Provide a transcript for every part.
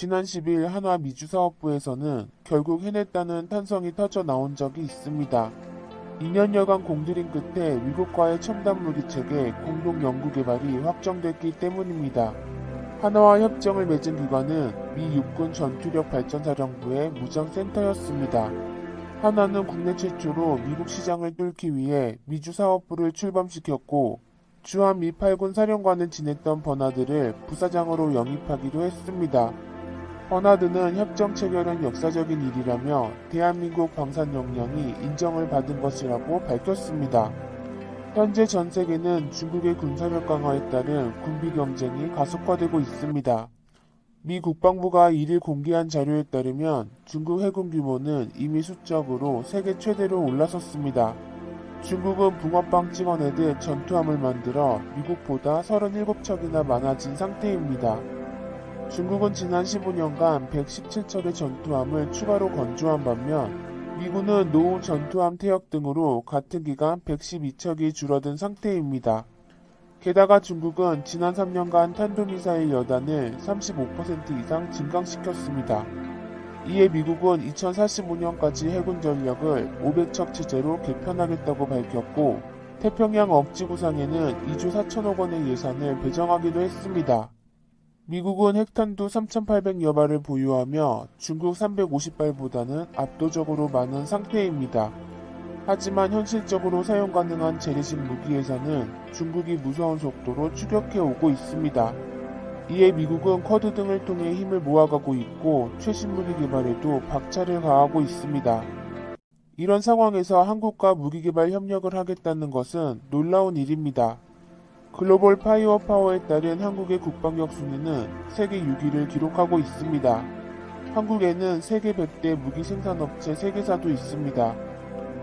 지난 10일 한화 미주사업부에서는 결국 해냈다는 탄성이 터져 나온 적이 있습니다. 2년여간 공들인 끝에 미국과의 첨단 무기체계 공동 연구 개발이 확정됐기 때문입니다. 한화와 협정을 맺은 기관은 미 육군 전투력 발전사령부의 무장센터였습니다. 한화는 국내 최초로 미국 시장을 뚫기 위해 미주사업부를 출범시켰고 주한 미 8군 사령관을 지냈던 버나드를 부사장으로 영입하기도 했습니다. 버나드는 협정 체결은 역사적인 일이라며 대한민국 방산 역량이 인정을 받은 것이라고 밝혔습니다. 현재 전 세계는 중국의 군사력 강화에 따른 군비 경쟁이 가속화되고 있습니다. 미 국방부가 1일 공개한 자료에 따르면 중국 해군 규모는 이미 수적으로 세계 최대로 올라섰습니다. 중국은 붕어빵 찍어내듯 전투함을 만들어 미국보다 37척이나 많아진 상태입니다. 중국은 지난 15년간 117척의 전투함을 추가로 건조한 반면 미군은 노후 전투함 퇴역 등으로 같은 기간 112척이 줄어든 상태입니다. 게다가 중국은 지난 3년간 탄도미사일 여단을 35% 이상 증강시켰습니다. 이에 미국은 2045년까지 해군 전력을 500척 체제로 개편하겠다고 밝혔고 태평양 억지 구상에는 2조 4천억 원의 예산을 배정하기도 했습니다. 미국은 핵탄두 3,800여 발을 보유하며 중국 350발보다는 압도적으로 많은 상태입니다. 하지만 현실적으로 사용 가능한 재래식 무기 예산은 중국이 무서운 속도로 추격해 오고 있습니다. 이에 미국은 쿼드 등을 통해 힘을 모아가고 있고 최신 무기 개발에도 박차를 가하고 있습니다. 이런 상황에서 한국과 무기 개발 협력을 하겠다는 것은 놀라운 일입니다. 글로벌 파이어 파워에 따른 한국의 국방력 순위는 세계 6위를 기록하고 있습니다. 한국에는 세계 100대 무기 생산업체 3개사도 있습니다.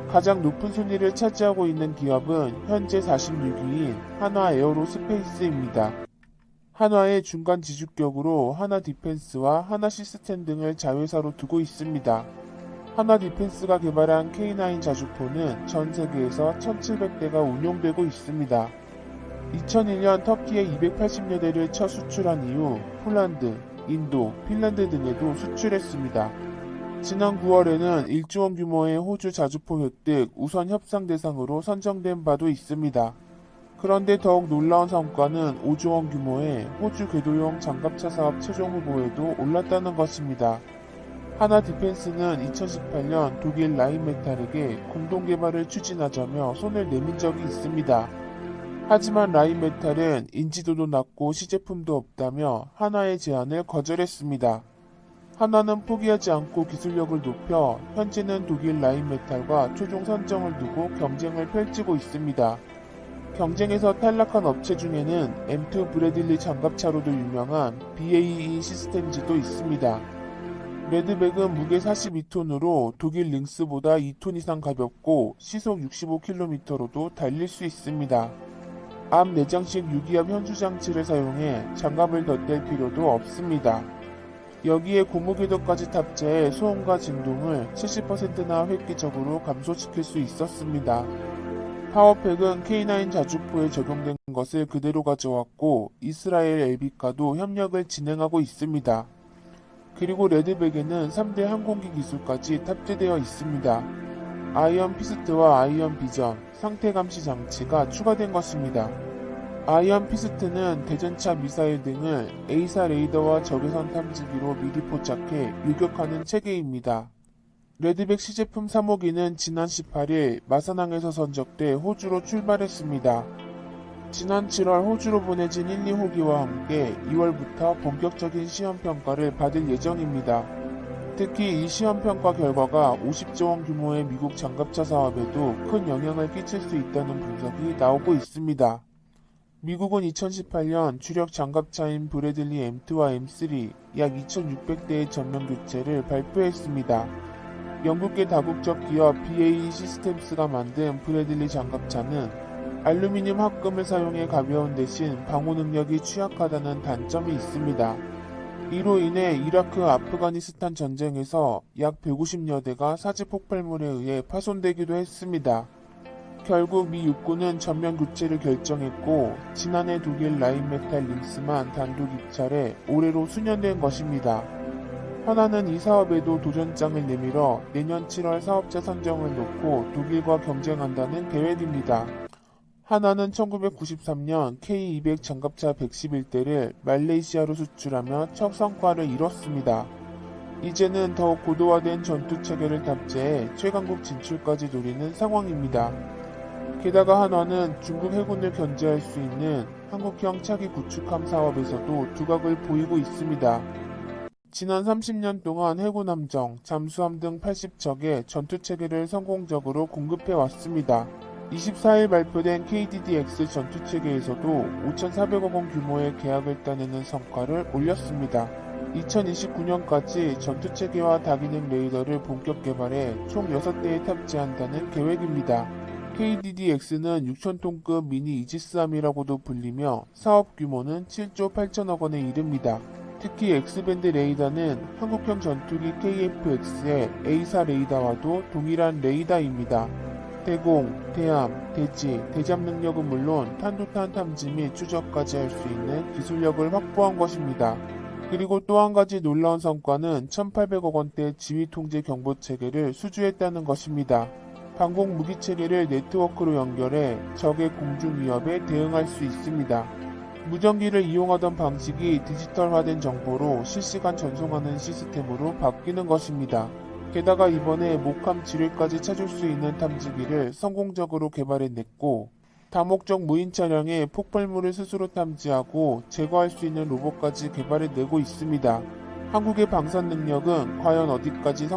가장 높은 순위를 차지하고 있는 기업은 현재 46위인 한화 에어로스페이스입니다. 한화의 중간 지주격으로 한화 디펜스와 한화 시스템 등을 자회사로 두고 있습니다. 한화 디펜스가 개발한 K9 자주포는 전 세계에서 1700대가 운용되고 있습니다. 2001년 터키에 280여 대를 첫 수출한 이후 폴란드, 인도, 핀란드 등에도 수출했습니다. 지난 9월에는 1조 원 규모의 호주 자주포 획득 우선 협상 대상으로 선정된 바도 있습니다. 그런데 더욱 놀라운 성과는 5조 원 규모의 호주 궤도용 장갑차 사업 최종 후보에도 올랐다는 것입니다. 한화 디펜스는 2018년 독일 라인메탈에게 공동 개발을 추진하자며 손을 내민 적이 있습니다. 하지만 라인메탈은 인지도도 낮고 시제품도 없다며 한화의 제안을 거절했습니다. 한화는 포기하지 않고 기술력을 높여 현재는 독일 라인메탈과 최종 선정을 두고 경쟁을 펼치고 있습니다. 경쟁에서 탈락한 업체 중에는 M2 브래들리 장갑차로도 유명한 BAE 시스템즈도 있습니다. 레드백은 무게 42톤으로 독일 링스보다 2톤 이상 가볍고 시속 65km로도 달릴 수 있습니다. 앞 내장식 유기압 현수 장치를 사용해 장갑을 덧댈 필요도 없습니다. 여기에 고무궤도까지 탑재해 소음과 진동을 70%나 획기적으로 감소시킬 수 있었습니다. 파워팩은 K9 자주포에 적용된 것을 그대로 가져왔고 이스라엘 엘비카도 협력을 진행하고 있습니다. 그리고 레드백에는 3대 항공기 기술까지 탑재되어 있습니다. 아이언 피스트와 아이언 비전, 상태 감시 장치가 추가된 것입니다. 아이언 피스트는 대전차 미사일 등을 A사 레이더와 적외선 탐지기로 미리 포착해 유격하는 체계입니다. 레드백 시제품 3호기는 지난 18일 마산항에서 선적돼 호주로 출발했습니다. 지난 7월 호주로 보내진 1, 2호기와 함께 2월부터 본격적인 시험평가를 받을 예정입니다. 특히 이 시험평가 결과가 50조 원 규모의 미국 장갑차 사업에도 큰 영향을 끼칠 수 있다는 분석이 나오고 있습니다. 미국은 2018년 주력 장갑차인 브래들리 M2와 M3 약 2600대의 전면 교체를 발표했습니다. 영국계 다국적 기업 BAE 시스템스가 만든 브래들리 장갑차는 알루미늄 합금을 사용해 가벼운 대신 방호 능력이 취약하다는 단점이 있습니다. 이로 인해 이라크 아프가니스탄 전쟁에서 약 150여 대가 사지 폭발물에 의해 파손되기도 했습니다. 결국 미 육군은 전면 교체를 결정했고 지난해 독일 라인메탈 링스만 단독 입찰해 올해로 수년된 것입니다. 현안은 이 사업에도 도전장을 내밀어 내년 7월 사업자 선정을 놓고 독일과 경쟁한다는 계획입니다. 하나는 1993년 K200 장갑차 111대를 말레이시아로 수출하며 첫 성과를 이뤘습니다. 이제는 더욱 고도화된 전투체계를 탑재해 최강국 진출까지 노리는 상황입니다. 게다가 한화는 중국 해군을 견제할 수 있는 한국형 차기 구축함 사업에서도 두각을 보이고 있습니다. 지난 30년 동안 해군 함정, 잠수함 등 80척의 전투체계를 성공적으로 공급해 왔습니다. 24일 발표된 KDDX 전투체계에서도 5,400억 원 규모의 계약을 따내는 성과를 올렸습니다. 2029년까지 전투체계와 다기능 레이더를 본격 개발해 총 6대에 탑재한다는 계획입니다. KDDX는 6,000톤급 미니 이지스함이라고도 불리며 사업 규모는 7조 8천억 원에 이릅니다. 특히 X밴드 레이더는 한국형 전투기 KF-X의 A사 레이더와도 동일한 레이더입니다. 대공, 대함, 대지, 대잠 능력은 물론 탄도탄 탐지 및 추적까지 할 수 있는 기술력을 확보한 것입니다. 그리고 또 한 가지 놀라운 성과는 1,800억 원대 지휘통제 경보체계를 수주했다는 것입니다. 방공 무기체계를 네트워크로 연결해 적의 공중 위협에 대응할 수 있습니다. 무전기를 이용하던 방식이 디지털화된 정보로 실시간 전송하는 시스템으로 바뀌는 것입니다. 게다가 이번에 목함 지뢰까지 찾을 수 있는 탐지기를 성공적으로 개발해냈고 다목적 무인 차량에 폭발물을 스스로 탐지하고 제거할 수 있는 로봇까지 개발해내고 있습니다. 한국의 방산 능력은 과연 어디까지